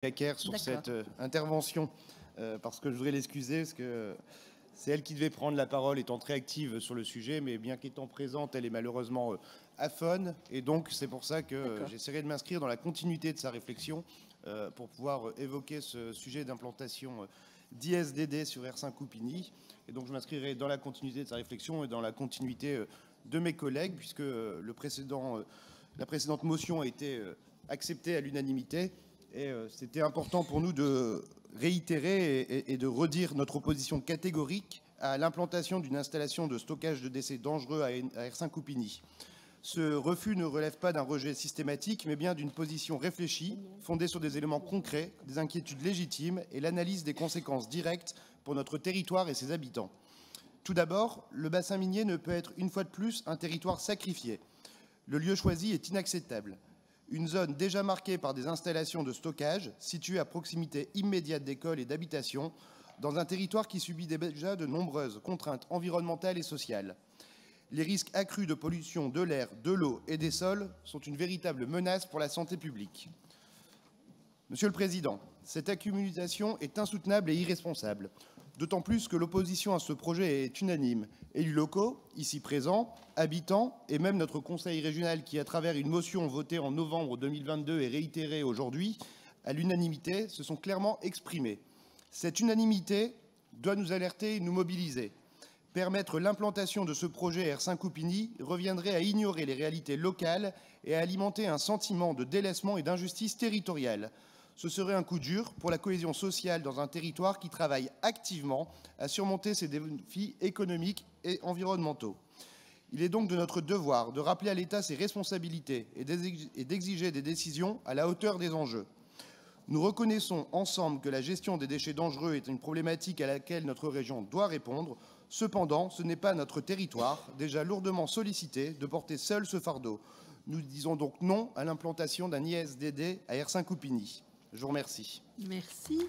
Jacquer sur cette intervention, parce que je voudrais l'excuser, parce que c'est elle qui devait prendre la parole, étant très active sur le sujet, mais bien qu'étant présente, elle est malheureusement aphone, et donc c'est pour ça que j'essaierai de m'inscrire dans la continuité de sa réflexion pour pouvoir évoquer ce sujet d'implantation d'ISDD sur R5 Coupigny. Et donc je m'inscrirai dans la continuité de sa réflexion et dans la continuité de mes collègues, puisque la précédente motion a été acceptée à l'unanimité. Et c'était important pour nous de réitérer et de redire notre opposition catégorique à l'implantation d'une installation de stockage de déchets dangereux à R5 Coupigny. Ce refus ne relève pas d'un rejet systématique, mais bien d'une position réfléchie, fondée sur des éléments concrets, des inquiétudes légitimes et l'analyse des conséquences directes pour notre territoire et ses habitants. Tout d'abord, le bassin minier ne peut être une fois de plus un territoire sacrifié. Le lieu choisi est inacceptable. Une zone déjà marquée par des installations de stockage, située à proximité immédiate d'écoles et d'habitations, dans un territoire qui subit déjà de nombreuses contraintes environnementales et sociales. Les risques accrus de pollution de l'air, de l'eau et des sols sont une véritable menace pour la santé publique. Monsieur le Président, cette accumulation est insoutenable et irresponsable, d'autant plus que l'opposition à ce projet est unanime. Élus locaux, ici présents, habitants et même notre conseil régional qui, à travers une motion votée en novembre 2022 et réitérée aujourd'hui, à l'unanimité, se sont clairement exprimés. Cette unanimité doit nous alerter et nous mobiliser. Permettre l'implantation de ce projet R5 Coupigny reviendrait à ignorer les réalités locales et à alimenter un sentiment de délaissement et d'injustice territoriale. Ce serait un coup dur pour la cohésion sociale dans un territoire qui travaille activement à surmonter ses défis économiques et environnementaux. Il est donc de notre devoir de rappeler à l'État ses responsabilités et d'exiger des décisions à la hauteur des enjeux. Nous reconnaissons ensemble que la gestion des déchets dangereux est une problématique à laquelle notre région doit répondre. Cependant, ce n'est pas notre territoire, déjà lourdement sollicité, de porter seul ce fardeau. Nous disons donc non à l'implantation d'un ISDD à R5 Coupigny. Je vous remercie. Merci.